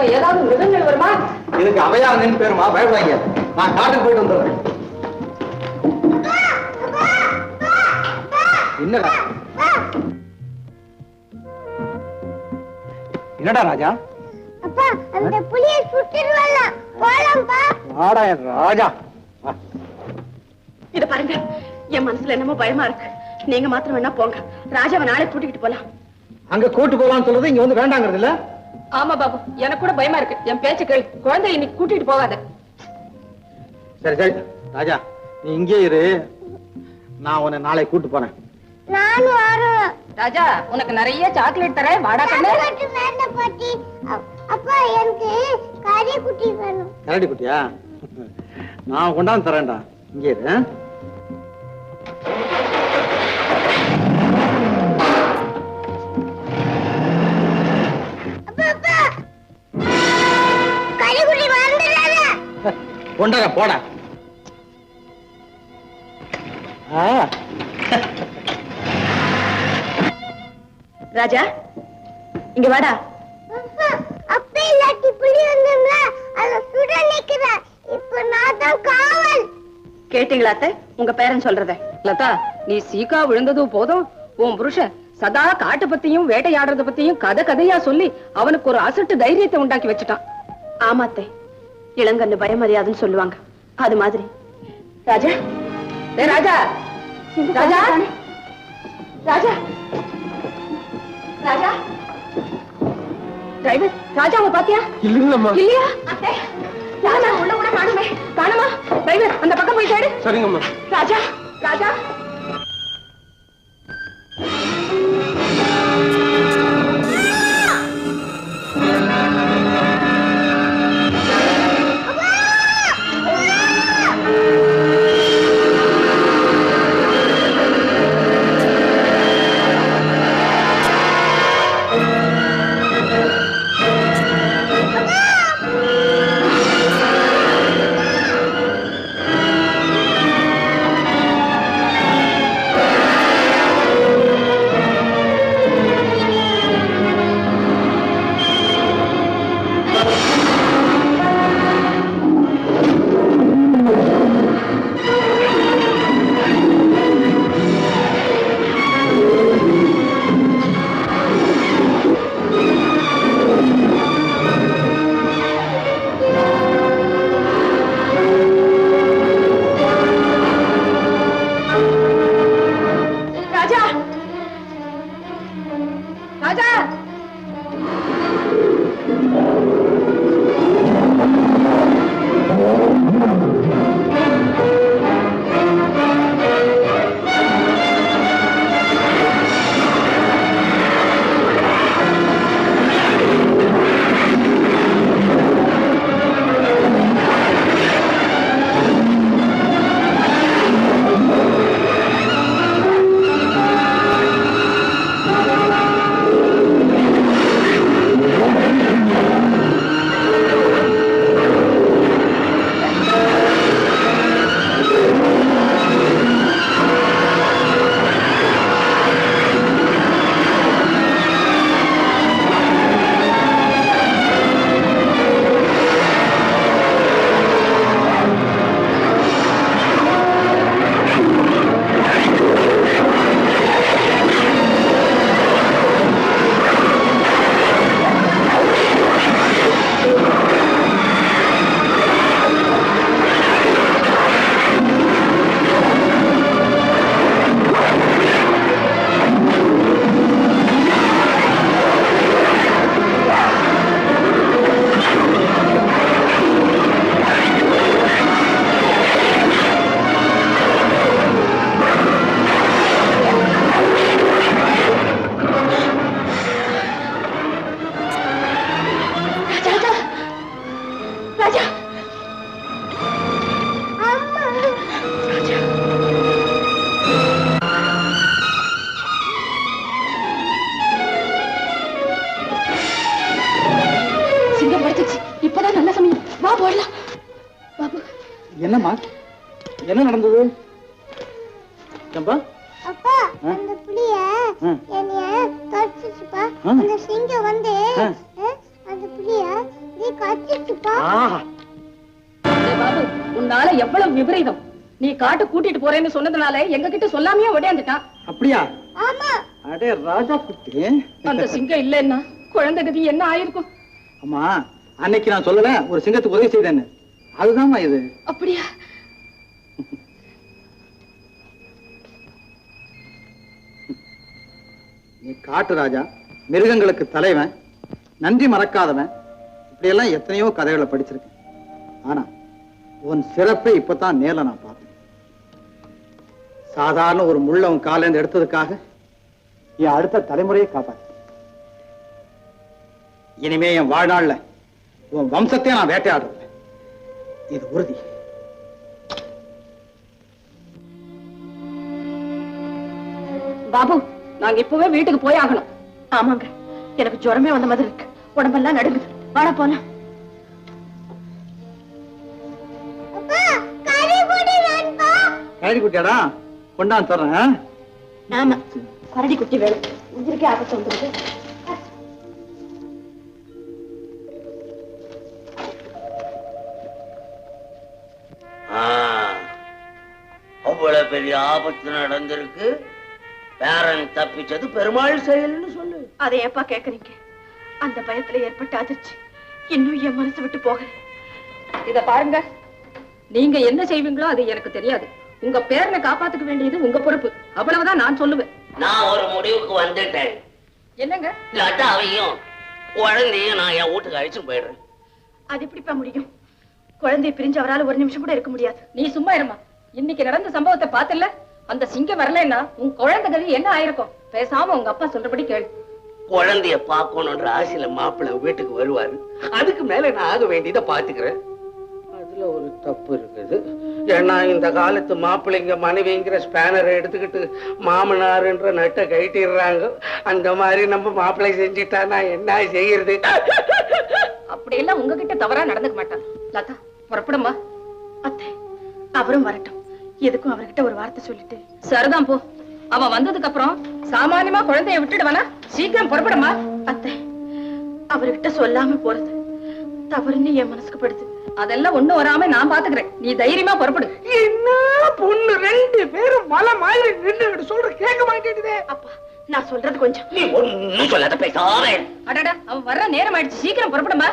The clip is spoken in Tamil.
பக்கம் ஏதாவது மிருகங்கள் வருமா? இதுக்கு அவையாங்கன்னு பேருமா, பயப்படாங்க. நான் காட்டுக்கு போயிட்டு வந்துடுறேன். என்னடா என்னடா ராஜா? அப்பா, அந்த புலியை சுட்டிடுவாங்க. போலாம்பா. வாடா ராஜா. இத பாருங்க, என் மனசுல என்னமோ பயமா இருக்கு. நீங்க மாத்திரம் வேணா போங்க. ராஜாவை நாளை கூட்டிக்கிட்டு போலாம். அங்க கூட்டு போலான்னு சொல்றது இங்க வந்து வேண்டாங்கிறது இல்ல? ஆமா பாபு, எனக்கு கூட பயமா இருக்கு. என் பேச்சு கேள். குழந்தை இன்னைக்கு கூட்டிட்டு போகாத. சரி சரி ராஜா, நீ இங்கே இரு. நான் உன்னை நாளை கூட்டு போறேன். நானும் வரேன். ராஜா, உனக்கு நிறைய சாக்லேட் தரேன். வாடா கண்ணு. பாட்டி, அப்பா எனக்கு கறி குட்டி வேணும். கரடி குட்டியா? நான் கொண்டாந்து தரேன்டா. இங்கே இரு. கொண்டாட போட. ராஜா, இங்க வாடா. அப்பே இல்லாட்டி புலி வந்தோம்ல, அத சுட நிக்கிற. இப்ப நான் தான் காவல். கேட்டீங்களா அத்தை, உங்க பேரன் சொல்றத? லதா, நீ சீக்கா விழுந்ததும் போதும், உன் புருஷன் சதா காட்டு பத்தியும் வேட்டையாடுறத பத்தியும் கதை கதையா சொல்லி அவனுக்கு ஒரு அசட்டு தைரியத்தை உண்டாக்கி வச்சுட்டான். ஆமாத்தே, இளங்கன்னு பயமறியாதுன்னு சொல்லுவாங்க. அது மாதிரி ராஜா. ராஜா, ராஜா, ராஜா, ராஜா, டிரைவர், ராஜாவை பாத்தியா? இல்லைங்கம்மா. இல்லையா? அத்தை, ராஜா உள்ள கூட காணுமே. காணுமா? டிரைவர், அந்த பக்கம் போய் தேடு. சரிங்கம்மா. ராஜா, ராஜா. என்னம்மா, என்ன நடந்தது? அப்பா, அந்த புலிய என்னைய தடுத்துச்சுப்பா. அந்த சிங்கம் வந்து அந்த புலிய நீ கத்திட்டுப்பா. டேய் பாபு, உன்னால எவ்வளவு விபரீதம். நீ காட்டு கூட்டிட்டு போறேன்னு சொன்னதுனால எங்க கிட்ட சொல்லாமையே ஓடியாந்துட்டான். அப்படியா? ஆமா. அடே ராஜா குட்டி. அந்த சிங்கம் இல்லன்னா குழந்தை கதி என்ன ஆயிருக்கும்? அம்மா, அன்னைக்கு நான் சொல்லல ஒரு சிங்கத்துக்கு உதவி செய்தேன்னு. அதுதான்மா இது. அப்படியா? நீ காட்டு ராஜா, மிருகங்களுக்கு தலைவன், நன்றி மறக்காதவன், இப்படி எல்லாம் எத்தனையோ கதைகளை படிச்சிருக்கேன். ஆனா உன் சிறப்பை இப்பதான் நேர்ல நான் பார்த்தேன். சாதாரண ஒரு முள்ள உன் காலேந்து எடுத்ததுக்காக என் அடுத்த தலைமுறையை காப்பாத்து. இனிமே என் வாழ்நாள்ல உன் வம்சத்தை நான் வேட்டையாடுறேன். இது உறுதி. பாபு, நாங்க இப்பவே வீட்டுக்கு போய் ஆகணும். ஆமாங்க, எனக்கு ஜுரமே வந்த மாதிரி இருக்கு. உடம்பெல்லாம் நடுங்குது. வாடா போலாம். அப்பா, கறி போடு வேணும்பா. கரடி குட்டியாடா, கொண்டாந்து தர்றேன். ஆமா, கரடி குட்டி வேணும். உதிரிக்கே ஆபத்து வந்துருக்கு. அவ்வளவு பெரிய ஆபத்து நடந்திருக்கு. பேரன் தப்பிச்சது பெருமாள் செயல்னு சொல்லு. அதை ஏப்பா கேக்குறீங்க? அந்த பயத்துல ஏற்பட்ட அதிர்ச்சி இன்னும் என் மனசு விட்டு போகல. இத பாருங்க, நீங்க என்ன செய்வீங்களோ அது எனக்கு தெரியாது. உங்க பேரனை காப்பாத்துக்க வேண்டியது உங்க பொறுப்பு. அவ்வளவுதான் நான் சொல்லுவேன். நான் ஒரு முடிவுக்கு வந்துட்டேன். என்னங்க? லதாவையும் குழந்தையும் நான் என் வீட்டுக்கு அழைச்சு போயிடுறேன். அது எப்படிப்பா முடியும்? குழந்தையை பிரிஞ்சு அவரால் ஒரு நிமிஷம் கூட இருக்க முடியாது. நீ சும்மா இருமா. இன்னைக்கு நடந்த சம்பவத்தை பார்த்தல, அந்த சிங்கம் வரலன்னா உன் குழந்தை கதி என்ன ஆயிருக்கும்? பேசாம உங்க அப்பா சொல்றபடி கேளு. குழந்தைய பார்க்கணுன்ற ஆசையில மாப்பிள்ளை வீட்டுக்கு வருவாரு. அதுக்கு மேல நான் ஆக வேண்டியதை பாத்துக்கிறேன். அதுல ஒரு தப்பு இருக்குது. ஏன்னா இந்த காலத்து மாப்பிள்ளைங்க மனைவிங்கிற ஸ்பேனரை எடுத்துக்கிட்டு மாமனாருன்ற நட்டை கட்டிடுறாங்க. அந்த மாதிரி நம்ம மாப்பிள்ளை செஞ்சுட்டா நான் என்ன செய்யறது? அப்படியெல்லாம் உங்ககிட்ட தவறா நடந்துக்க மாட்டான். லதா, புறப்படுமா? அத்தை, அவரும் வரட்டும். எதுக்கும் அவர்கிட்ட ஒரு வார்த்தை சொல்லிட்டு. சரிதான், போ. அவன் வந்ததுக்கு அப்புறம் சாமானியமா குழந்தைய விட்டுடுவானா? சீக்கிரம் புறப்படுமா? அத்தை, அவர்கிட்ட சொல்லாம போறது தவறுன்னு என் மனசுக்கு படுது. அதெல்லாம் ஒண்ணு வராம நான் பாத்துக்கிறேன். நீ தைரியமா புறப்படு. என்ன பொண்ணு ரெண்டு பேரும் மலை மாதிரி நின்று சொல்ற கேட்க மாட்டேங்குதே. அப்பா, நான் சொல்றது கொஞ்சம். நீ ஒன்னும் சொல்லாத பேசாம. அடடா, அவன் வர்ற நேரம் ஆயிடுச்சு. சீக்கிரம் புறப்படுமா?